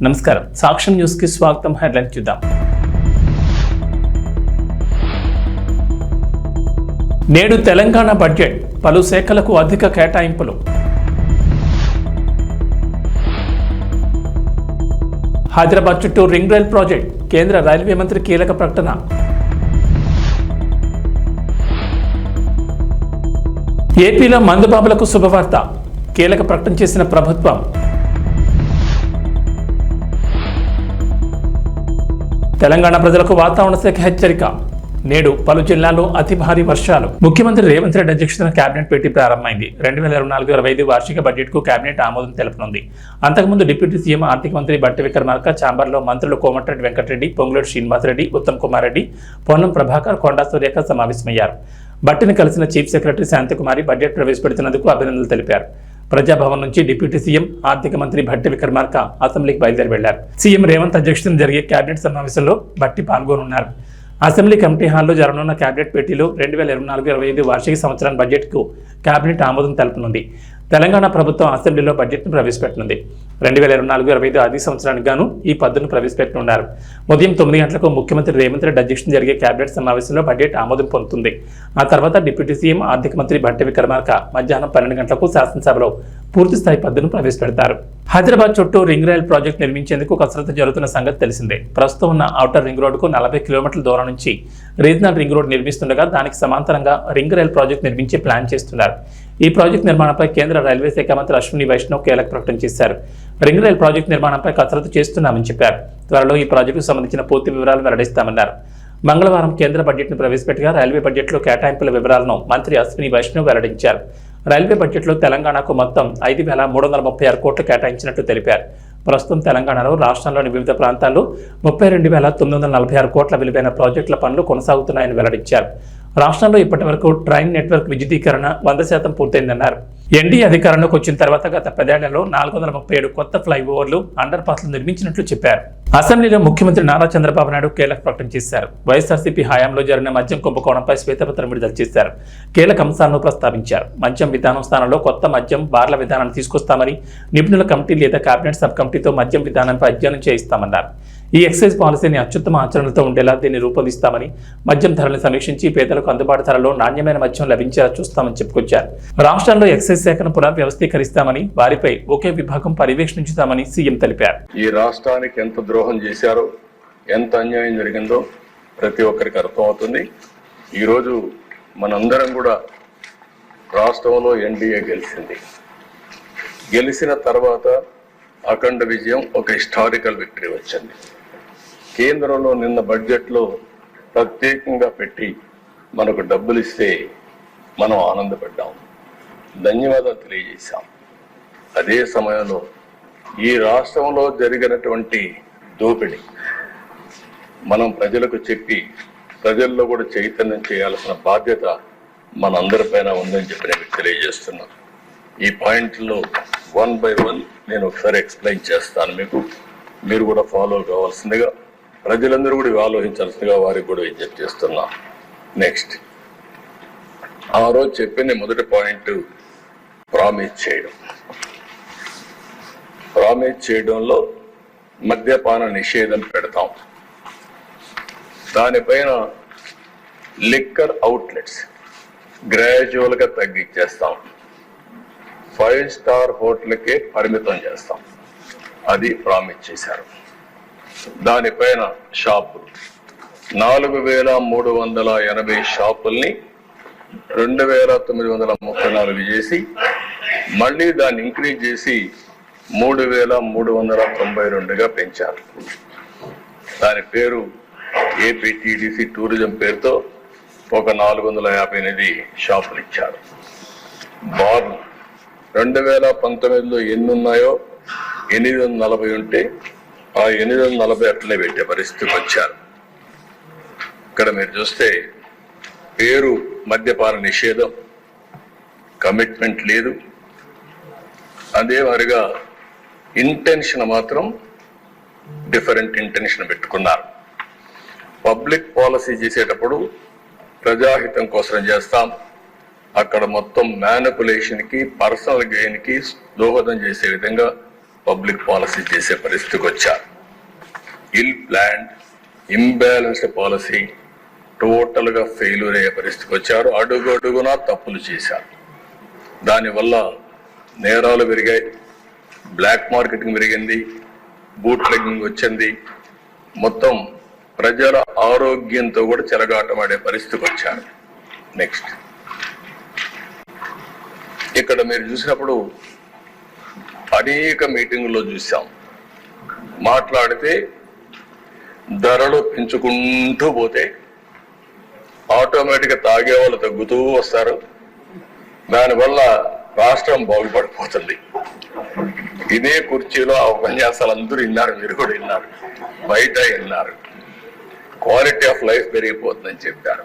నమస్కారం, సాక్ష్యం న్యూస్ కి స్వాగతం. హెడ్లైన్ చూద్దాం. నేడు తెలంగాణ బడ్జెట్, పలు శాఖలకు అధిక కేటాయింపులు. హైదరాబాద్ చుట్టూ రింగ్ రైల్ ప్రాజెక్ట్, కేంద్ర రైల్వే మంత్రి కీలక ప్రకటన. ఏపీలో మందుబాబులకు శుభవార్త, కీలక ప్రకటన చేసిన ప్రభుత్వం. తెలంగాణ ప్రజలకు వాతావరణ శాఖ హెచ్చరిక, నేడు పలు జిల్లాల్లో అతి భారీ వర్షాలు. ముఖ్యమంత్రి రేవంత్ రెడ్డి అధ్యక్షతన కేబినెట్ భేటీ ప్రారంభమైంది. 2024-25 వార్షిక బడ్జెట్ కు కేబినెట్ ఆమోదం తెలుపనుంది. అంతకుముందు డిప్యూటీ సీఎం ఆర్థిక మంత్రి బట్టి విక్రమార్క, ఛాంబర్లో మంత్రులు కోమటిరెడ్డి వెంకటరెడ్డి, పొంగులేటి శ్రీనివాసరెడ్డి, ఉత్తమ్ కుమార్ రెడ్డి, పొన్నం ప్రభాకర్, కొండా సురేఖ సమావేశమయ్యారు. బట్టిని కలిసిన చీఫ్ సెక్రటరీ శాంతికుమారి బడ్జెట్ ప్రవేశపెడుతున్నందుకు అభినందనలు తెలిపారు. ప్రజాభవన్ నుంచి డిప్యూటీ సీఎం ఆర్థిక మంత్రి భట్టి విక్రమార్క అసెంబ్లీకి బయలుదేరి వెళ్లారు. సీఎం రేవంత్ అధ్యక్షతన జరిగే కేబినెట్ సమావేశంలో భట్టి పాల్గొనున్నారు. అసెంబ్లీ కమిటీ హాల్లో జరగనున్న కేబినెట్ భేటీలో 2024-25 వార్షిక సంవత్సరం బడ్జెట్కు కేబినెట్ ఆమోదం తెలుపనుంది. తెలంగాణ ప్రభుత్వం అసెంబ్లీలో బడ్జెట్ను ప్రవేశపెట్టనుంది. 2024-25 ఆర్థిక సంవత్సరానికి గాను ఈ పద్దును ప్రవేశపెట్టనున్నారు. ఉదయం 9 గంటలకు ముఖ్యమంత్రి రేవంత్ రెడ్డి అధ్యక్షతన జరిగే కేబినెట్ సమావేశంలో బడ్జెట్ ఆమోదం పొందుతుంది. ఆ తర్వాత డిప్యూటీ సీఎం ఆర్థిక మంత్రి భట్టి విక్రమార్క మధ్యాహ్నం 12 గంటలకు శాసనసభలో పూర్తిస్థాయి పద్దును ప్రవేశపెడతారు. హైదరాబాద్ చుట్టూ రింగ్ రైల్ ప్రాజెక్టు నిర్మించేందుకు కసరత్తు జరుగుతున్న సంగతి తెలిసిందే. ప్రస్తుతం ఉన్న ఔటర్ రింగ్ రోడ్డుకు 40 కిలోమీటర్ల దూరం నుంచి రీజనల్ రింగ్ రోడ్ నిర్మిస్తుండగా దానికి సమాంతరంగా రింగ్ రైల్ ప్రాజెక్టు నిర్మించే ప్లాన్ చేస్తున్నారు. ఈ ప్రాజెక్టు నిర్మాణంపై కేంద్ర రైల్వే శాఖ మంత్రి అశ్విని వైష్ణవ్ కీలక ప్రకటన చేశారు. రింగ్ రైల్ ప్రాజెక్టు నిర్మాణంపై కసరత్తు చేస్తున్నామని చెప్పారు. త్వరలో ఈ ప్రాజెక్టుకు సంబంధించిన పూర్తి వివరాలు వెల్లడిస్తామన్నారు. మంగళవారం కేంద్ర బడ్జెట్ను ప్రవేశపెట్టగా రైల్వే బడ్జెట్లో కేటాయింపుల వివరాలను మంత్రి అశ్విని వైష్ణవ్ వెల్లడించారు. రైల్వే బడ్జెట్లో తెలంగాణకు మొత్తం 5,336 కోట్లు కేటాయించినట్లు తెలిపారు. ప్రస్తుతం తెలంగాణలో రాష్ట్రంలోని వివిధ ప్రాంతాల్లో 32,946 కోట్ల విలువైన ప్రాజెక్టుల పనులు కొనసాగుతున్నాయని వెల్లడించారు. రాష్ట్రంలో ఇప్పటి వరకు ట్రైన్ నెట్వర్క్ విద్యుదీకరణ 100% పూర్తయిందన్నారు. ఎన్డీఏ అధికారంలోకి వచ్చిన తర్వాత గత 10 ఏళ్లలో 437 కొత్త ఫ్లైఓవర్లు, అండర్ పాస్లు నిర్మించినట్లు చెప్పారు. అసెంబ్లీలో ముఖ్యమంత్రి నారా చంద్రబాబు నాయుడు కీలక ప్రకటన చేశారు. వైఎస్ఆర్సీపీ హయాంలో జరిగిన మద్యం కుంభకోణంపై శ్వేతపత్రం విడుదల చేశారు. కీలక అంశాలను ప్రస్తావించారు. మద్యం విధానం స్థానంలో కొత్త మద్యం బార్ల విధానాన్ని తీసుకొస్తామని, నిపుణుల కమిటీ లేదా కేబినెట్ సబ్ కమిటీతో మద్యం విధానంపై అధ్యయనం చేయిస్తామన్నారు. ఈ ఎక్సైజ్ పాలసీని అత్యుత్తమ ఆచరణలతో ఉండేలా దీన్ని రూపొందిస్తామని, మద్యం ధరలను సమీక్షించి పేదలకు అందుబాటు ధరలో నాణ్యమైన మద్యం లభించేలా చూస్తామని చెప్పుకొచ్చారు. రాష్ట్రంలో ఎక్సైజ్ శాఖను పునర్వ్యవస్థీకరిస్తామని, వారిపై ఒకే విభాగం పర్యవేక్షించుతామని సీఎం తెలిపారు. ఈ రాష్ట్రానికి ఎంత ద్రోహం చేశారో, ఎంత అన్యాయం జరిగిందో ప్రతి ఒక్కరికి అర్థమవుతుంది. ఈరోజు మనందరం కూడా రాష్ట్రంలో ఎన్డీఏ గెలిచిన తర్వాత అఖండ విజయం, ఒక హిస్టారికల్ విక్టరీ వచ్చింది. కేంద్రంలో నిన్న బడ్జెట్లో ప్రత్యేకంగా పెట్టి మనకు డబ్బులు ఇస్తే మనం ఆనందపడ్డాం, ధన్యవాదాలు తెలియజేశాం. అదే సమయంలో ఈ రాష్ట్రంలో జరిగినటువంటి దోపిడీ మనం ప్రజలకు చెప్పి ప్రజల్లో కూడా చైతన్యం చేయాల్సిన బాధ్యత మనందరిపైన ఉందని చెప్పి నేను తెలియజేస్తున్నాను. ఈ పాయింట్లో 1 by 1 నేను ఒకసారి ఎక్స్ప్లెయిన్ చేస్తాను. మీరు కూడా ఫాలో కావాల్సిందిగా, ప్రజలందరూ కూడా ఆలోచించాల్సిందిగా వారికి కూడా విజ్ఞప్తి చేస్తున్నా. నెక్స్ట్, ఆ రోజు చెప్పింది మొదటి పాయింట్ ప్రామిస్ చేయడంలో మద్యపాన నిషేధం పెడతాం. దానిపైన లిక్కర్ అవుట్లెట్స్ గ్రాడ్యువల్గా తగ్గించేస్తాం. 5 స్టార్ హోటల్కే పరిమితం చేస్తాం. అది ప్రామిస్ చేశారు. దానిపైన షాపులు 4,380 షాపుల్ని 2,934 చేసి, మళ్ళీ దాన్ని ఇంక్రీజ్ చేసి 3,392గా పెంచారు. దాని పేరు ఏపీటీడీసీ టూరిజం పేరుతో ఒక 458 షాపులు ఇచ్చారు. బార్లు 2019లో ఎన్ని ఉన్నాయో 840 ఉంటే ఆ 840 అట్లనే పెట్టే పరిస్థితికి వచ్చారు. ఇక్కడ మీరు చూస్తే పేరు మద్యపాన నిషేధం, కమిట్మెంట్ లేదు. అదే మరిగా ఇంటెన్షన్ మాత్రం డిఫరెంట్ ఇంటెన్షన్ పెట్టుకున్నారు. పబ్లిక్ పాలసీ చేసేటప్పుడు ప్రజాహితం కోసం చేస్తాం, అక్కడ మొత్తం మ్యానిపులేషన్ కి, పర్సనల్ గెయిన్ కి దోహదం చేసే విధంగా పబ్లిక్ పాలసీ చేసే పరిస్థితికి వచ్చారు. ఇల్ ప్లాన్డ్ ఇంబ్యాలెన్స్డ్ పాలసీ టోటల్ గా ఫెయిల్యూర్ అయ్యే పరిస్థితికి వచ్చారు. అడుగడుగునా తప్పులు చేశారు. దానివల్ల నేరాలు పెరిగాయి, బ్లాక్ మార్కెటింగ్ పెరిగింది, బూట్ లెగ్గింగ్ వచ్చింది. మొత్తం ప్రజల ఆరోగ్యంతో కూడా చెలగాటమాడే పరిస్థితికి వచ్చారు. నెక్స్ట్, ఇక్కడ మీరు చూసినప్పుడు అనేక మీటింగుల్లో చూసాం, మాట్లాడితే ధరలు పెంచుకుంటూ పోతే ఆటోమేటిక్గా తాగే వాళ్ళు తగ్గుతూ వస్తారు. దానివల్ల రాష్ట్రం బాగుపడిపోతుంది. ఇదే కుర్చీలో ఆ ఉపన్యాసాలు అందరూ విన్నారు, మీరు కూడా విన్నారు, బయట విన్నారు. క్వాలిటీ ఆఫ్ లైఫ్ పెరిగిపోతుందని చెప్పారు.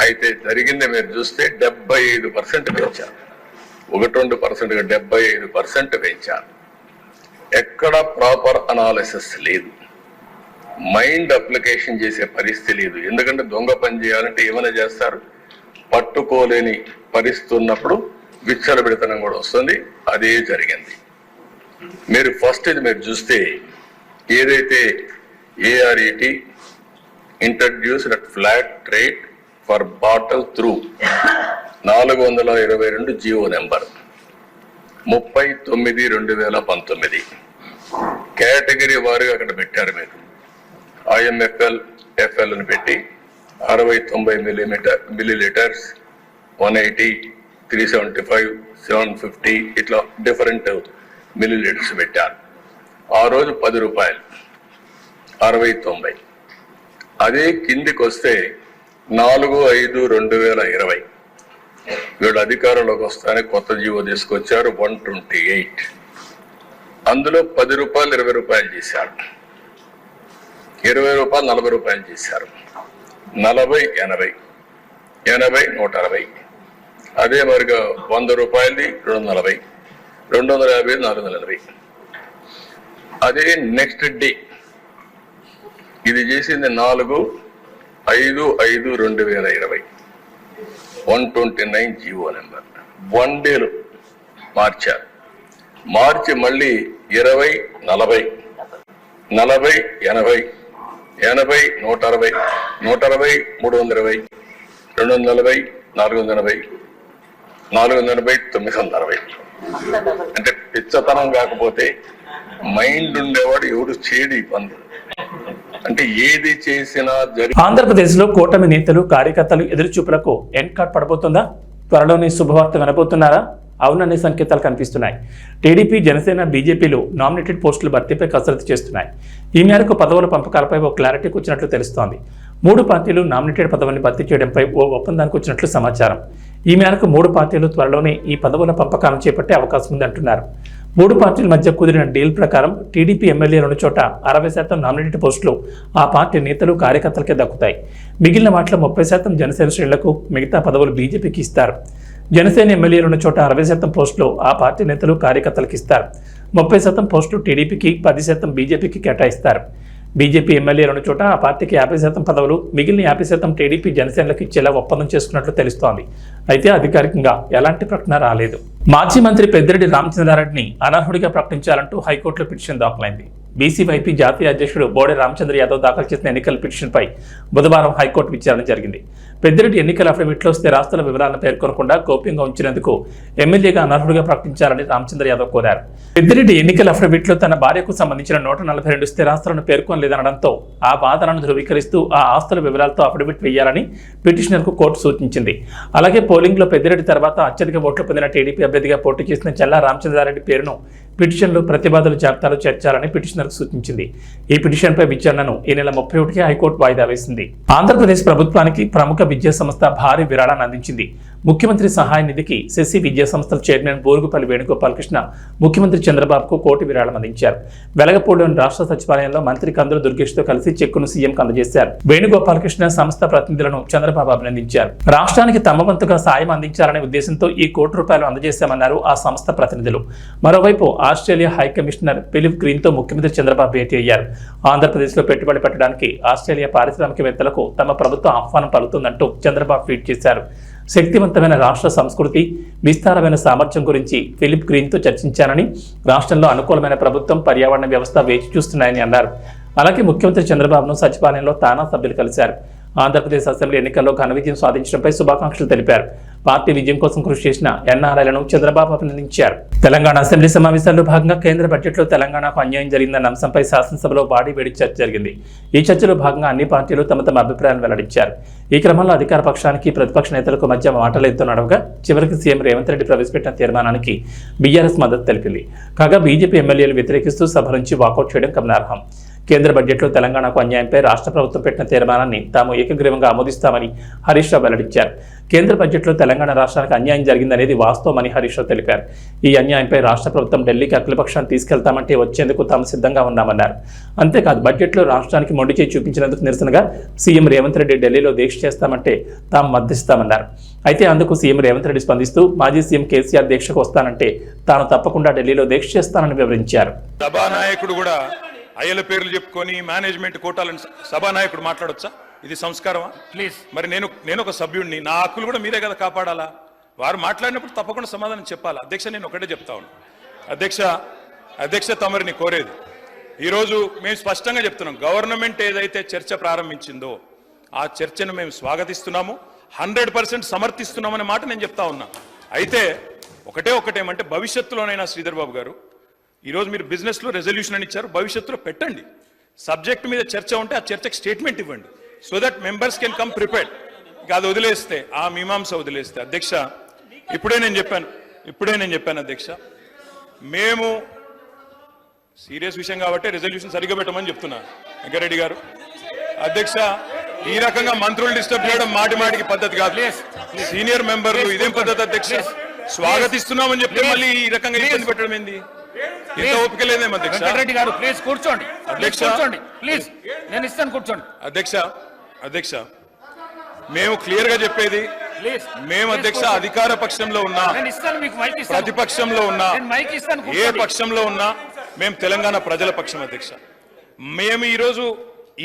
అయితే జరిగింది మీరు చూస్తే 75% పెంచారు. 1-2%గా 75% పెంచారు. ఎక్కడ ప్రాపర్ అనాలిసిస్ లేదు, మైండ్ అప్లికేషన్ చేసే పరిస్థితి లేదు. ఎందుకంటే దొంగ పని చేయాలంటే ఏమైనా చేస్తారు, పట్టుకోలేని పరిస్థితి ఉన్నప్పుడు విచ్చలబిడితనం కూడా వస్తుంది. అదే జరిగింది. మీరు ఫస్ట్ ఇది మీరు చూస్తే ఏదైతే ARET introduced at flat rate for bottle through 422 GO number 39/2019 category వారుగా అక్కడ పెట్టారు. మీరు IMFL, FL అని పెట్టి 60-90 మిల్లీలీటర్స్, 180, 375, 750 ఇట్లా డిఫరెంట్ మిల్లీలీటర్స్ పెట్టారు. ఆ రోజు 10 రూపాయలు, 60-90. అదే కిందికి వస్తే 4/5/2020 వీళ్ళు అధికారంలోకి వస్తానే కొత్త జీవో తీసుకొచ్చారు 128. అందులో 10 రూపాయలు 20 రూపాయలు చేశారు, 20 రూపాయలు 40 రూపాయలు చేశారు, 40-80, 80-160. అదే మరిగా 100 రూపాయలది 240, 250, 480. అదే నెక్స్ట్ డే ఇది చేసింది 4/5/2020 129 జీవో నెంబర్. 1 డేలో మార్చారు. మార్చి మళ్ళీ 20-40, 40-80, 80-160, 160-320, 240, 480, 480-960. అంటే పిచ్చతనం కాకపోతే మైండ్ ఉండేవాడు ఎవడు చేయడు ఈ పనులు. అంటే ఏది చేసినా ఆంధ్రప్రదేశ్ లో కూటమి నేతలు కార్యకర్తలు ఎదురుచూపులకు ఎండ్ కార్డ్ పడబోతుందా? త్వరలోనే శుభవార్త వినబోతున్నారా? అవుననే సంకేతాలు కనిపిస్తున్నాయి. టీడీపీ, జనసేన, బీజేపీలు నామినేటెడ్ పోస్టుల భర్తీపై కసరత్తు చేస్తున్నాయి. ఈ మేరకు పదవుల పంపకాలపై ఓ క్లారిటీకి వచ్చినట్లు తెలుస్తోంది. 3 పార్టీలు నామినేటెడ్ పదవుల్ని భర్తీ చేయడంపై ఓ ఒప్పందానికి వచ్చినట్లు సమాచారం. ఈ మేరకు 3 పార్టీలు త్వరలోనే ఈ పదవుల పంపకాలను చేపట్టే అవకాశం ఉందంటున్నారు. 3 పార్టీల మధ్య కుదిరిన డీల్ ప్రకారం టీడీపీ ఎమ్మెల్యేలు ఉన్న చోట 60% నామినేటెడ్ పోస్టులు ఆ పార్టీ నేతలు, కార్యకర్తలకే దక్కుతాయి. మిగిలిన వాటిలో 30% జనసేన శ్రేణులకు, మిగతా పదవులు బీజేపీకి ఇస్తారు. జనసేన ఎమ్మెల్యేలు ఉన్న చోట 60% పోస్టులు ఆ పార్టీ నేతలు, కార్యకర్తలకు ఇస్తారు. 30% పోస్టులు టీడీపీకి, 10% బీజేపీకి కేటాయిస్తారు. బీజేపీ ఎమ్మెల్యేలు ఉన్న చోట ఆ పార్టీకి 50% పదవులు, మిగిలిన 50% టీడీపీ, జనసేనలకు ఇచ్చేలా ఒప్పందం చేసుకున్నట్లు తెలుస్తోంది. అయితే అధికారికంగా ఎలాంటి ప్రకటన రాలేదు. మాజీ మంత్రి పెద్దిరెడ్డి రామచంద్రారెడ్డిని అనర్హుడిగా ప్రకటించాలంటూ హైకోర్టులో పిటిషన్ దాఖలైంది. బీసీవైపీ జాతీయ అధ్యక్షుడు బోడే రామచంద్ర యాదవ్ దాఖలు చేసిన ఎన్నికల పిటిషన్పై బుధవారం హైకోర్టు విచారణ జరిగింది. పెద్దిరెడ్డి ఎన్నికల అఫిడవిట్లో స్థిరాస్తుల వివరాలను పేర్కొనకుండా గోప్యంగా ఉంచినందుకు ఎమ్మెల్యేగా అనర్హుడిగా ప్రకటించాలని రామచంద్ర యాదవ్ కోరారు. పెద్దిరెడ్డి ఎన్నికల అఫిడవిట్లో తన భార్యకు సంబంధించిన 142 స్థిరాస్తులను పేర్కొనలేదనడంతో ఆ వాదనను ధృవీకరిస్తూ ఆ ఆస్తుల వివరాలతో అఫిడవిట్ వేయాలని పిటిషనర్కు కోర్టు సూచించింది. అలాగే పోలింగ్లో పెద్దిరెడ్డి తర్వాత అత్యధిక ఓట్లు పొందిన టీడీపీ అభ్యర్థిగా పోటీ చేసిన చల్లా రామచంద్రారెడ్డి పేరును పిటిషన్లో ప్రతివాదుల జాబితాలో చేర్చాలని పిటిషనర్కు సూచించింది. ఈ పిటిషన్పై విచారణను ఈ నెల 31కి హైకోర్టు వాయిదా వేసింది. ఆంధ్రప్రదేశ్ ప్రభుత్వానికి ప్రముఖ విద్యా సంస్థ భారీ విరాళాన్ని అందించింది. ముఖ్యమంత్రి సహాయ నిధికి శశి విద్యా సంస్థల చైర్మన్ బోరుగుపల్లి వేణుగోపాలకృష్ణ ముఖ్యమంత్రి చంద్రబాబుకు కోటి విరాళం అందించారు. వెలగపూడిలోని రాష్ట్ర సచివాలయంలో మంత్రి కందుల దుర్గేష్తో కలిసి చెక్కును సీఎంకు అందజేశారు. వేణుగోపాలకృష్ణ సంస్థ ప్రతినిధులను చంద్రబాబు అభినందించారు. రాష్ట్రానికి తమ వంతుగా సాయం అందించాలనే ఉద్దేశంతో ఈ ₹1 అందజేశామన్నారు ఆ సంస్థ ప్రతినిధులు. మరోవైపు ఆస్ట్రేలియా హై కమిషనర్ ఫిలిప్ గ్రీన్తో ముఖ్యమంత్రి చంద్రబాబు భేటీ అయ్యారు. ఆంధ్రప్రదేశ్లో పెట్టుబడి పెట్టడానికి ఆస్ట్రేలియా పారిశ్రామికవేత్తలకు తమ ప్రభుత్వం ఆహ్వానం పలుకుతుందంటూ చంద్రబాబు ట్వీట్ చేశారు. శక్తివంతమైన రాష్ట్ర సంస్కృతి, విస్తారమైన సామర్థ్యం గురించి ఫిలిప్ గ్రీన్తో చర్చించానని, రాష్ట్రంలో అనుకూలమైన ప్రభుత్వం, పర్యావరణ వ్యవస్థ వేచి చూస్తున్నాయని అన్నారు. అలాగే ముఖ్యమంత్రి చంద్రబాబును సచివాలయంలో తానా సభ్యులు కలిశారు. ఆంధ్రప్రదేశ్ అసెంబ్లీ ఎన్నికల్లో ఘన విజయం సాధించడంపై శుభాకాంక్షలు తెలిపారు. పార్టీ విజయం కోసం కృషి చేసిన ఎన్ఆర్ఐలను చంద్రబాబు అభినందించారు. తెలంగాణ అసెంబ్లీ సమావేశాల్లో భాగంగా కేంద్ర బడ్జెట్లో తెలంగాణకు అన్యాయం జరిగిందన్న అంశంపై శాసనసభలో వేడి చర్చ జరిగింది. ఈ చర్చలో భాగంగా అన్ని పార్టీలు తమ అభిప్రాయాలను వెల్లడించారు. ఈ క్రమంలో అధికార పక్షానికి ప్రతిపక్ష నేతలకు మధ్య మాటలెత్తు నడవగా చివరికి సీఎం రేవంత్ రెడ్డి ప్రవేశపెట్టిన తీర్మానానికి బీఆర్ఎస్ మద్దతు తెలిపింది. కాగా బీజేపీ ఎమ్మెల్యేలు వ్యతిరేకిస్తూ సభ నుంచి వాకౌట్ చేయడం గమనార్హం. కేంద్ర బడ్జెట్లో తెలంగాణకు అన్యాయంపై రాష్ట్ర ప్రభుత్వం పెట్టిన తీర్మానాన్ని తాము ఏకగ్రీవంగా ఆమోదిస్తామని హరీష్ రావు వెల్లడించారు. కేంద్ర బడ్జెట్లో తెలంగాణ రాష్ట్రానికి అన్యాయం జరిగిందనేది వాస్తవమని హరీష్ రావు తెలిపారు. ఈ అన్యాయంపై రాష్ట్ర ప్రభుత్వం ఢిల్లీకి అఖిలపక్షాన్ని తీసుకెళ్తామంటే వచ్చేందుకు తాము సిద్ధంగా ఉన్నామన్నారు. అంతేకాదు బడ్జెట్లో రాష్ట్రానికి మొండి చేయి చూపించినందుకు నిరసనగా సీఎం రేవంత్ రెడ్డి ఢిల్లీలో దీక్ష చేస్తామంటే తాము మద్దతిస్తామన్నారు. అయితే అందుకు సీఎం రేవంత్ రెడ్డి స్పందిస్తూ మాజీ సీఎం కేసీఆర్ దీక్షకు వస్తానంటే తాను తప్పకుండా ఢిల్లీలో దీక్ష చేస్తానని వివరించారు. సభానాయకుడు కూడా అయ్యల పేర్లు చెప్పుకొని మేనేజ్మెంట్ కోటాలను సభానాయకుడు మాట్లాడొచ్చా? ఇది సంస్కారమా? ప్లీజ్. మరి నేను ఒక సభ్యుడిని, నా హక్కులు కూడా మీరే కదా కాపాడాలా? వారు మాట్లాడినప్పుడు తప్పకుండా సమాధానం చెప్పాలా? అధ్యక్ష, నేను ఒకటే చెప్తా ఉన్నాను. అధ్యక్ష తమరిని కోరేది, ఈరోజు మేము స్పష్టంగా చెప్తున్నాం, గవర్నమెంట్ ఏదైతే చర్చ ప్రారంభించిందో ఆ చర్చను మేము స్వాగతిస్తున్నాము, 100% సమర్థిస్తున్నామనే మాట నేను చెప్తా ఉన్నా. అయితే ఒకటేమంటే భవిష్యత్తులోనైనా శ్రీధర్ బాబు గారు, ఈరోజు మీరు బిజినెస్లో రెజల్యూషన్ అని ఇచ్చారు, భవిష్యత్తులో పెట్టండి. సబ్జెక్ట్ మీద చర్చ ఉంటే ఆ చర్చకు స్టేట్మెంట్ ఇవ్వండి, so that members can come prepared. ఇక అది వదిలేస్తే, ఆ మీమాంస వదిలేస్తే, అధ్యక్ష ఇప్పుడే నేను చెప్పాను అధ్యక్ష, మేము సీరియస్ విషయం కాబట్టి రెజల్యూషన్ సరిగ్గా పెట్టమని చెప్తున్నా వెంకరెడ్డి గారు. అధ్యక్ష, ఈ రకంగా మంత్రులు డిస్టర్బ్ చేయడం మాటికి పద్ధతి కాదు. సీనియర్ మెంబర్లు ఇదేం పద్ధతి అధ్యక్ష? స్వాగతిస్తున్నామని చెప్తే మళ్ళీ ఈ రకంగా ఇబ్బంది పెట్టడం ఏంది? ఇంత ఓపిక లేదేమో అధ్యక్ష. వెంకటరెడ్డి గారు ప్లీజ్ కూర్చోండి. అధ్యక్ష ప్లీజ్, నేను ఇస్తాను, కూర్చోండి. అధ్యక్ష మేము క్లియర్ గా చెప్పేది, మేము అధ్యక్ష అధికార పక్షంలో ఉన్నా, ప్రతిపక్షంలో ఉన్నా, ఏ పక్షంలో ఉన్నా మేము తెలంగాణ ప్రజల పక్షం అధ్యక్ష. మేము ఈరోజు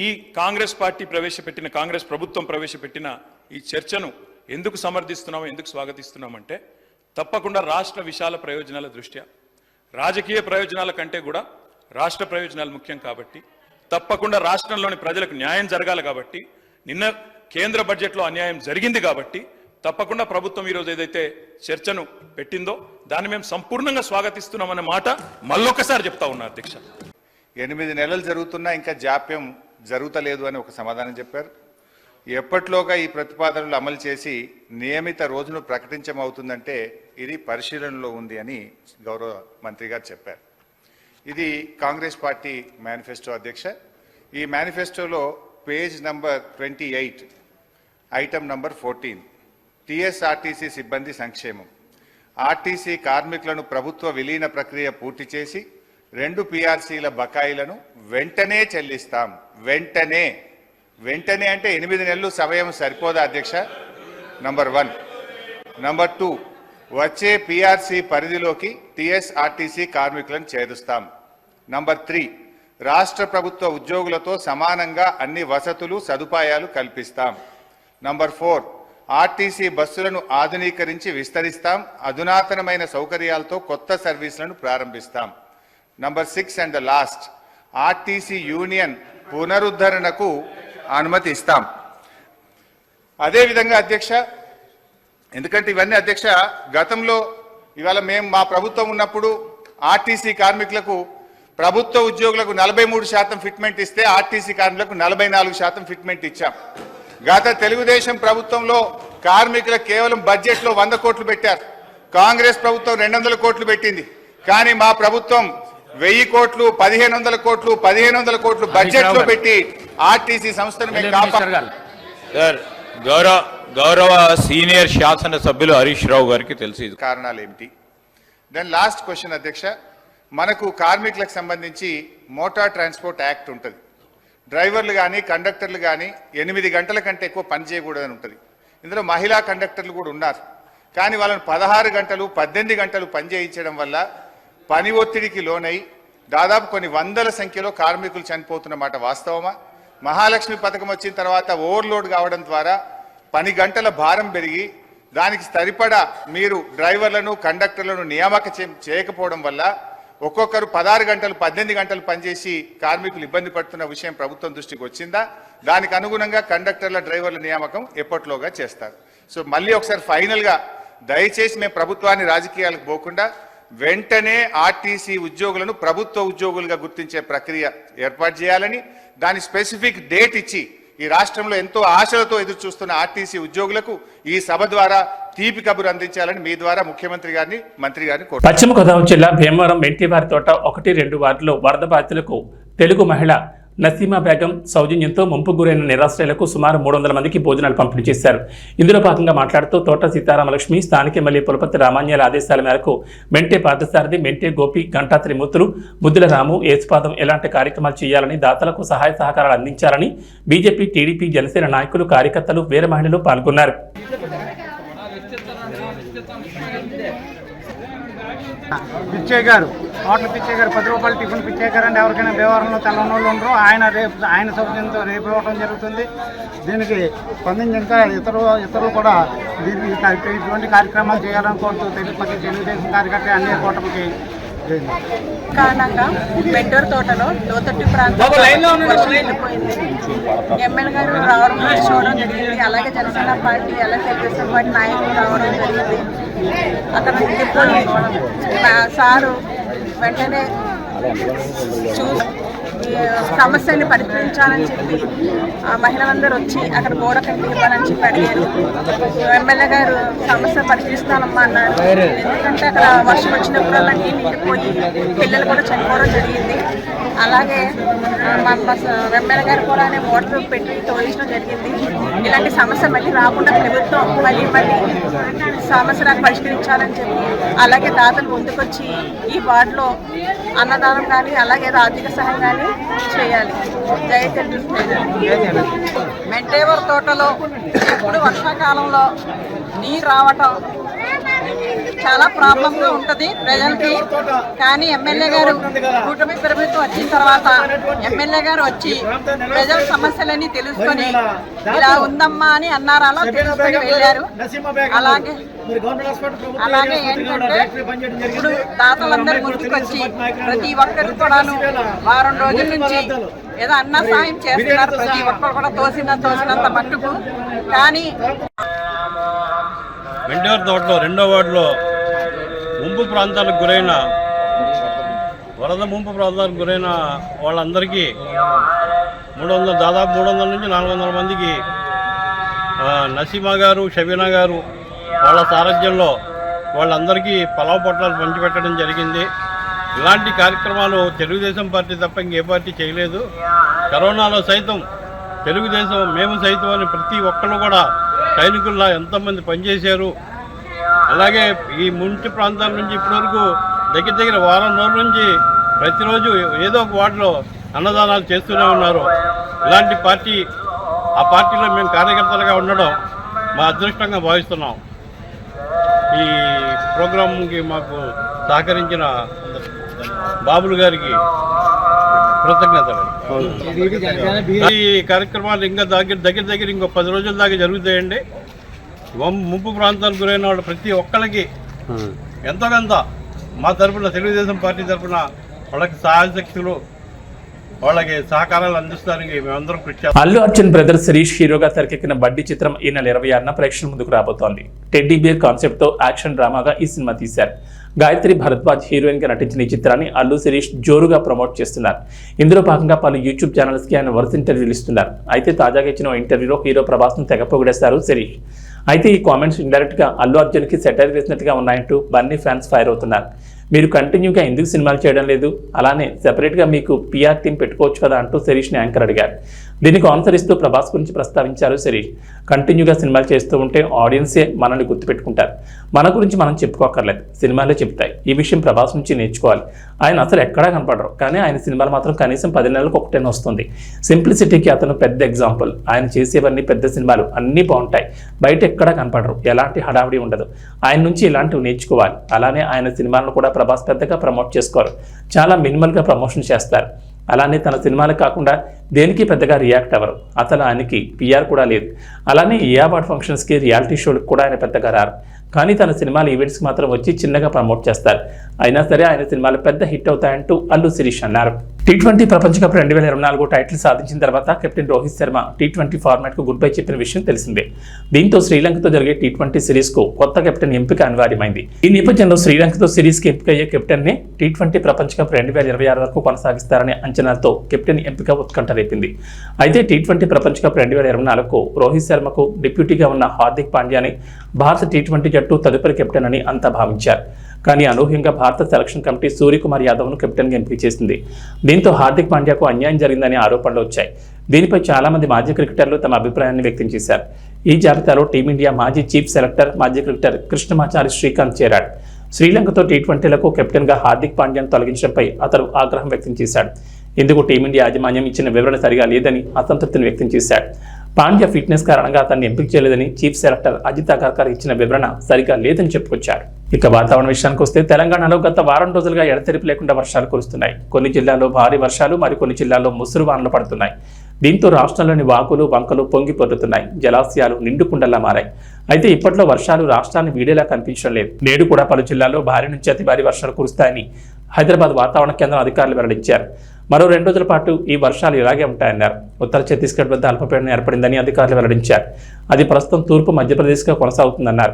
ఈ కాంగ్రెస్ ప్రభుత్వం ప్రవేశపెట్టిన ఈ చర్చను ఎందుకు సమర్థిస్తున్నాము, ఎందుకు స్వాగతిస్తున్నామంటే, తప్పకుండా రాష్ట్ర విశాల ప్రయోజనాల దృష్ట్యా, రాజకీయ ప్రయోజనాల కంటే కూడా రాష్ట్ర ప్రయోజనాలు ముఖ్యం కాబట్టి, తప్పకుండా రాష్ట్రంలోని ప్రజలకు న్యాయం జరగాలి కాబట్టి, నిన్న కేంద్ర బడ్జెట్లో అన్యాయం జరిగింది కాబట్టి తప్పకుండా ప్రభుత్వం ఈరోజు ఏదైతే చర్చను పెట్టిందో దాన్ని మేము సంపూర్ణంగా స్వాగతిస్తున్నామనే మాట మళ్ళొకసారి చెప్తా ఉన్నా అధ్యక్ష. 8 నెలలు జరుగుతున్నా ఇంకా జాప్యం జరుగుతలేదు అని ఒక సమాధానం చెప్పారు. ఎప్పట్లోగా ఈ ప్రతిపాదనలు అమలు చేసి నియమిత రోజును ప్రకటించమవుతుందంటే ఇది పరిశీలనలో ఉంది అని గౌరవ మంత్రి గారు చెప్పారు. ఇది కాంగ్రెస్ పార్టీ మేనిఫెస్టో అధ్యక్ష. ఈ మేనిఫెస్టోలో page number 28 item number 14 TSRTC సిబ్బంది సంక్షేమం. ఆర్టీసీ కార్మికులను ప్రభుత్వ విలీన ప్రక్రియ పూర్తి చేసి 2 PRCల బకాయిలను వెంటనే చెల్లిస్తాం. వెంటనే అంటే 8 నెలలు సమయం సరిపోదా అధ్యక్ష? నంబర్ 1. నంబర్ 2, వచ్చే PRC పరిధిలోకి టీఎస్ఆర్టీసీ కార్మికులను చేరుస్తాం. నంబర్ 3, రాష్ట్ర ప్రభుత్వ ఉద్యోగులతో సమానంగా అన్ని వసతులు సదుపాయాలు కల్పిస్తాం. నంబర్ 4, ఆర్టీసీ బస్సులను ఆధునీకరించి విస్తరిస్తాం. అధునాతనమైన సౌకర్యాలతో కొత్త సర్వీసులను ప్రారంభిస్తాం. Number 6 and the last, RTC union పునరుద్ధరణకు అనుమతి ఇస్తాం. అదేవిధంగా అధ్యక్ష, ఎందుకంటే ఇవన్నీ అధ్యక్ష గతంలో ఇవాళ మా ప్రభుత్వం ఉన్నప్పుడు ఆర్టీసీ కార్మికులకు, ప్రభుత్వ ఉద్యోగులకు 43% ఫిట్మెంట్ ఇస్తే ఆర్టీసీ కార్మికులకు 44% ఫిట్మెంట్ ఇచ్చాం. గత తెలుగుదేశం ప్రభుత్వంలో కార్మికులకు కేవలం బడ్జెట్లో 100 కోట్లు పెట్టారు. కాంగ్రెస్ ప్రభుత్వం 200 కోట్లు పెట్టింది. కానీ మా ప్రభుత్వం 1000 కోట్లు, 1500 కోట్లు, 1500 కోట్లు బడ్జెట్ లో పెట్టి ఆర్టీసీ సంస్థను మేము కాపాడాలి. గౌరవ సీనియర్ శాసన సభ్యులు హరీష్ రావు గారికి తెలిసి కారణాలు ఏమిటి? దెన్ లాస్ట్ క్వశ్చన్ అధ్యక్ష, మనకు కార్మికులకు సంబంధించి మోటార్ ట్రాన్స్పోర్ట్ యాక్ట్ ఉంటుంది. డ్రైవర్లు కానీ కండక్టర్లు కానీ 8 గంటల కంటే ఎక్కువ పని చేయకూడదని ఉంటుంది. ఇందులో మహిళా కండక్టర్లు కూడా ఉన్నారు. కానీ వాళ్ళని 16 గంటలు 18 గంటలు పని చేయించడం వల్ల పని ఒత్తిడికి లోనై దాదాపు కొన్ని వందల సంఖ్యలో కార్మికులు చనిపోతున్నమాట వాస్తవమా? మహాలక్ష్మి పథకం వచ్చిన తర్వాత ఓవర్లోడ్ కావడం ద్వారా పని గంటల భారం పెరిగి దానికి సరిపడా మీరు డ్రైవర్లను కండక్టర్లను నియామక చేయకపోవడం వల్ల ఒక్కొక్కరు 16 గంటలు 18 గంటలు పనిచేసి కార్మికులు ఇబ్బంది పడుతున్న విషయం ప్రభుత్వం దృష్టికి వచ్చిందా? దానికి అనుగుణంగా కండక్టర్ల డ్రైవర్ల నియామకం ఎప్పట్లోగా చేస్తారు. సో మళ్ళీ ఒకసారి ఫైనల్గా దయచేసి మేము ప్రభుత్వాన్ని రాజకీయాలకు పోకుండా వెంటనే ఆర్టీసీ ఉద్యోగులను ప్రభుత్వ ఉద్యోగులుగా గుర్తించే ప్రక్రియ ఏర్పాటు చేయాలని, దాని స్పెసిఫిక్ డేట్ ఇచ్చి ఈ రాష్ట్రంలో ఎంతో ఆశలతో ఎదురు చూస్తున్న ఆర్టీసీ ఉద్యోగులకు ఈ సభ ద్వారా తీపి కబురు అందించాలని మీ ద్వారా ముఖ్యమంత్రి గారిని మంత్రి గారిని కోరుతున్నాను. పశ్చిమ గోదావరి జిల్లా భీమవరం వెంటివారి తోట 1-2 వార్డులో వరద బాధితులకు తెలుగు మహిళ నసీమా బేగం సౌజన్యంతో ముంపు గురైన నిరాశ్రయులకు సుమారు 300 మందికి భోజనాలు పంపిణీ చేశారు. ఇందులో భాగంగా మాట్లాడుతూ తోట సీతారామలక్ష్మి స్థానిక ఎమ్మెల్యే పులపతి రామాన్యాల ఆదేశాల మేరకు మెంటే పార్థసారథి, మెంటే గోపి, గంటా త్రిమూర్తులు, బుద్ధుల రాము, ఏసుపాదం ఇలాంటి కార్యక్రమాలు చేయాలని, దాతలకు సహాయ సహకారాలు అందించాలని బీజేపీ, టీడీపీ, జనసేన నాయకులు, కార్యకర్తలు, వీర మహిళలు పాల్గొన్నారు. పిచ్చయ్య గారు హోటల్ పిచ్చయ్య గారు 10 రూపాయలు టిఫిన్ పిచ్చయ్య గారు అంటే ఎవరికైనా భీమవరంలో తెలంగాణ వాళ్ళు ఉండరు. ఆయన సౌజన్యంతో రేపు ఇవ్వడం జరుగుతుంది. దీనికి స్పందించి ఇంకా ఇతరులు కూడా దీనికి ఇటువంటి కార్యక్రమాలు చేయాలని కోరుతూ తెలుగుదేశం కార్యకర్త అన్ని కూటమికి కారణంగా మెట్టూరు తోటలో లోతట్టు ప్రాంతంలో వర్షం వెళ్ళిపోయింది. ఎమ్మెల్యే గారు రావడం చూడడం జరిగింది. అలాగే జనసేన పార్టీ, అలాగే తెలుగుదేశం పార్టీ నాయకులు రావడం జరిగింది. అక్కడ ఉండిపోయి సారు వెంటనే చూసి సమస్యని పరిష్కరించాలని చెప్పి మహిళలందరూ వచ్చి అక్కడ గోడ కట్టి ఇవ్వాలని చెప్పి అడిగారు. ఎమ్మెల్యే గారు సమస్య పరిష్కరిస్తానమ్మా అన్నారు. ఎందుకంటే అక్కడ వర్షం వచ్చినప్పుడల్లా నీళ్ళు నిండిపోయి పిల్లలు కూడా చనిపోవడం జరిగింది. అలాగే ఎమ్మెల్యే గారు కూడా మోటార్ పెట్టి తోలించడం జరిగింది. ఇలాంటి సమస్య మళ్ళీ రాకుండా ప్రభుత్వం మళ్ళీ సమస్య నాకు పరిష్కరించాలని చెప్పి అలాగే దాతలు ముందుకొచ్చి ఈ వార్డులో అన్నదానం కానీ అలాగే ఆర్థిక సహాయం కానీ చేయాలి. జై తెలుగు. మెంటేవర్ తోటలో ఇప్పుడు వర్షాకాలంలో నీరు రావటం చాలా ప్రాబ్లంగా ఉంటుంది ప్రజలకి. కానీ ఎమ్మెల్యే గారు కూటమి ప్రభుత్వం వచ్చిన తర్వాత ఎమ్మెల్యే గారు వచ్చి ప్రజల సమస్యలన్నీ తెలుసుకొని ఇలా ఉందమ్మా అని అన్నారు. అలా తెలుసుకొని వెళ్ళారు. అలాగే ఏంటంటే ఇప్పుడు దాతలందరూ ముందుకొచ్చి ప్రతి ఒక్కరు కూడాను వారం రోజుల నుంచి ఏదో అన్న సాయం చేస్తున్నారు. ప్రతి ఒక్కరు కూడా తోసినంత మట్టుకు. కానీ మెంటూరు తోటలో 2వ వార్డులో ముంపు ప్రాంతాలకు గురైన వరద ముంపు ప్రాంతాలకు గురైన వాళ్ళందరికీ దాదాపు 300 నుంచి 400 మందికి నసీమా గారు, షబీనా గారు వాళ్ళ సారథ్యంలో వాళ్ళందరికీ పలావ్ పొట్లాలు పంచిపెట్టడం జరిగింది. ఇలాంటి కార్యక్రమాలు తెలుగుదేశం పార్టీ తప్ప ఇంకే పార్టీ చేయలేదు. కరోనాలో సైతం తెలుగుదేశం మేము సైతం అని ప్రతి ఒక్కరు కూడా సైనికుల్లా ఎంతోమంది పనిచేశారు. అలాగే ఈ ముంటి ప్రాంతాల నుంచి ఇప్పటివరకు దగ్గర వారం రోజుల నుంచి ప్రతిరోజు ఏదో ఒక వార్డులో అన్నదానాలు చేస్తూనే ఉన్నారు. ఇలాంటి పార్టీ, ఆ పార్టీలో మేము కార్యకర్తలుగా ఉండడం మా అదృష్టంగా భావిస్తున్నాం. ఈ ప్రోగ్రాంకి మాకు సహకరించిన బాబులు గారికి కృతజ్ఞతలు. ఈ కార్యక్రమాలు ఇంకా దగ్గర ఇంకో 10 రోజుల దాకా జరుగుతాయండి. ముంపు ప్రాంతాలకు గురైన వాళ్ళు ప్రతి ఒక్కరికి ఎంతో కొంత మా తరఫున తెలుగుదేశం పార్టీ తరఫున వాళ్ళకి సహాయశక్తులు, వాళ్ళకి సహకారాలు అందిస్తానికి మేమందరం కృషి చేస్తాం. అల్లు అర్జున్ బ్రదర్ శిరీష్ హీరోగా తెరకెక్కిన బడ్డీ చిత్రం ఈ నెల 26న ప్రేక్షకుల ముందుకు రాబోతోంది. టెడ్డీ బియర్ కాన్సెప్ట్ తో యాక్షన్ డ్రామాగా ఈ సినిమా తీశారు. గాయత్రి భరద్వాజ్ హీరోయిన్ గా నటించిన ఈ చిత్రాన్ని అల్లు శిరీష్ జోరుగా ప్రమోట్ చేస్తున్నారు. ఇందులో భాగంగా పలు యూట్యూబ్ ఛానల్స్ కి ఆయన వరుస ఇంటర్వ్యూలు ఇస్తున్నారు. అయితే తాజాగా ఇచ్చిన ఇంటర్వ్యూలో హీరో ప్రభాస్ ను తెగ పొగిడేశారు శిరీష్. అయితే ఈ కామెంట్స్ ఇండైరెక్ట్ గా అల్లు అర్జున్ కి సెటైర్ వేసినట్టుగా ఉన్నాయంటూ బన్నీ ఫ్యాన్స్ ఫైర్ అవుతున్నారు. మీరు కంటిన్యూగా ఎందుకు సినిమాలు చేయడం లేదు, అలానే సెపరేట్గా మీకు పిఆర్ టీం పెట్టుకోవచ్చు కదా అంటూ శిరీష్ని యాంకర్ అడిగారు. దీనికి ఆన్సర్ ఇస్తూ ప్రభాస్ గురించి ప్రస్తావించారు శిరీష్. కంటిన్యూగా సినిమాలు చేస్తూ ఉంటే ఆడియన్సే మనల్ని గుర్తుపెట్టుకుంటారు, మన గురించి మనం చెప్పుకోకర్లేదు, సినిమాలే చెప్తాయి. ఈ విషయం ప్రభాస్ నుంచి నేర్చుకోవాలి. ఆయన అసలు ఎక్కడా కనపడరు, కానీ ఆయన సినిమాలు మాత్రం కనీసం 10 నెలలకు ఒకటైనా వస్తుంది. సింప్లిసిటీకి అతను పెద్ద ఎగ్జాంపుల్. ఆయన చేసేవన్నీ పెద్ద సినిమాలు అన్నీ బాగుంటాయి, బయట ఎక్కడా కనపడరు, ఎలాంటి హడావిడి ఉండదు. ఆయన నుంచి ఇలాంటివి నేర్చుకోవాలి. అలానే ఆయన సినిమాలను కూడా ప్రభాస్ పెద్దగా ప్రమోట్ చేసుకోరు, చాలా మినిమల్గా ప్రమోషన్ చేస్తారు. అలానే తన సినిమాలకు కాకుండా దేనికి పెద్దగా రియాక్ట్ అవ్వరు. అసలు ఆయనకి పిఆర్ కూడా లేదు. అలానే ఏ అవార్డ్ ఫంక్షన్స్కి, రియాలిటీ షోలకు కూడా ఆయన పెద్దగా రారు. కానీ తన సినిమాల ఈవెంట్స్కి మాత్రం వచ్చి చిన్నగా ప్రమోట్ చేస్తారు. అయినా సరే ఆయన సినిమాలు పెద్ద హిట్ అవుతాయంటూ అల్లు శిరీష్ అన్నారు. T20 ప్రపంచ కప్ 2024 టైటిల్ సాధించిన తర్వాత కెప్టెన్ రోహిత్ శర్మ T20 ఫార్మాట్కు గుడ్ బై చెప్పిన విషయం తెలిసిందే. దీంతో శ్రీలంకతో జరిగే T20 సిరీస్కు కొత్త కెప్టెన్ ఎంపిక అనివార్యమైంది. ఈ నేపథ్యంలో శ్రీలంకతో సిరీస్కి ఎంపికయ్యే కెప్టెన్ని T20 ప్రపంచ కప్ 2026 వరకు కొనసాగిస్తారనే అంచనాలతో కెప్టెన్ ఎంపిక ఉత్కంఠ రేపింది. అయితే T20 ప్రపంచ కప్ 2024కు రోహిత్ శర్మకు డిప్యూటీగా ఉన్న హార్దిక్ పాండ్యాని భారత T20 జట్టు తదుపరి కెప్టెన్ అని అంతా భావించారు. కానీ అనూహ్యంగా భారత సెలక్షన్ కమిటీ సూర్యకుమార్ యాదవ్ను కెప్టెన్గా ఎంపిక చేసింది. దీంతో హార్దిక్ పాండ్యాకు అన్యాయం జరిగిందనే ఆరోపణలు వచ్చాయి. దీనిపై చాలా మంది మాజీ క్రికెటర్లు తమ అభిప్రాయాన్ని వ్యక్తం చేశారు. ఈ జాబితాలో టీమిండియా మాజీ చీఫ్ సెలెక్టర్, మాజీ క్రికెటర్ కృష్ణమాచారి శ్రీకాంత్ చేరాడు. శ్రీలంకతో T20లకు కెప్టెన్గా హార్దిక్ పాండ్యాను తొలగించడంపై అతను ఆగ్రహం వ్యక్తం చేశాడు. ఇందుకు టీమిండియా యాజమాన్యం ఇచ్చిన వివరణ సరిగా లేదని అసంతృప్తిని వ్యక్తం చేశాడు. పాండ్యా ఫిట్నెస్ కారణంగా అతన్ని ఎంపిక చేయలేదని చీఫ్ సెలెక్టర్ అజిత్ అగర్కర్ ఇచ్చిన వివరణ సరిగా లేదని చెప్పుకొచ్చారు. ఇక వాతావరణ విషయానికి వస్తే తెలంగాణలో గత వారం రోజులుగా ఎడతెరిపి లేకుండా వర్షాలు కురుస్తున్నాయి. కొన్ని జిల్లాల్లో భారీ వర్షాలు, మరికొన్ని జిల్లాల్లో ముసురు వానలు పడుతున్నాయి. దీంతో రాష్ట్రంలోని వాగులు, వంకలు పొంగి పొర్లుతున్నాయి. జలాశయాలు నిండుకుండలా మారాయి. అయితే ఇప్పట్లో వర్షాలు రాష్ట్రాన్ని వీడేలా కనిపించడం లేదు. నేడు కూడా పలు జిల్లాల్లో భారీ నుంచి అతి భారీ వర్షాలు కురుస్తాయని హైదరాబాద్ వాతావరణ కేంద్రం అధికారులు వెల్లడించారు. మరో 2 రోజుల పాటు ఈ వర్షాలు ఇలాగే ఉంటాయన్నారు. ఉత్తర ఛత్తీస్గఢ్ వద్ద అల్పపీడనం ఏర్పడిందని అధికారులు వెల్లడించారు. అది ప్రస్తుతం తూర్పు మధ్యప్రదేశ్గా కొనసాగుతుందన్నారు.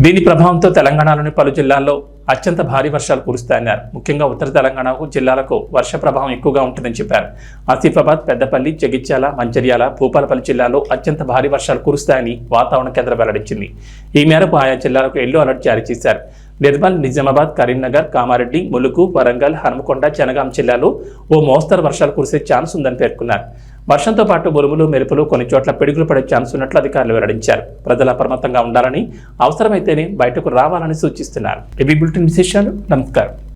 దీని ప్రభావంతో తెలంగాణలోని పలు జిల్లాల్లో అత్యంత భారీ వర్షాలు కురుస్తాయన్నారు. ముఖ్యంగా ఉత్తర తెలంగాణకు జిల్లాలకు వర్ష ప్రభావం ఎక్కువగా ఉంటుందని చెప్పారు. ఆసిఫాబాద్, పెద్దపల్లి, జగిత్యాల, మంచిర్యాల, భూపాలపల్లి జిల్లాల్లో అత్యంత భారీ వర్షాలు కురుస్తాయని వాతావరణ కేంద్రం వెల్లడించింది. ఈ మేరకు ఆయా జిల్లాలకు ఎల్లో అలర్ట్ జారీ చేశారు. నిర్మల్, నిజామాబాద్, కరీంనగర్, కామారెడ్డి, ములుగు, వరంగల్, హనుమకొండ, జనగాం జిల్లాలో ఓ మోస్తరు వర్షాలు కురిసే ఛాన్స్ ఉందని పేర్కొన్నారు. వర్షంతో పాటు ఉరుములు, మెరుపులు, కొన్ని చోట్ల పిడుగులు పడే ఛాన్స్ ఉన్నట్లు అధికారులు వెల్లడించారు. ప్రజలు అప్రమత్తంగా ఉండాలని, అవసరమైతేనే బయటకు రావాలని సూచిస్తున్నారు. ఇవి బులెటిన్ విశేషాలు. నమస్కారం.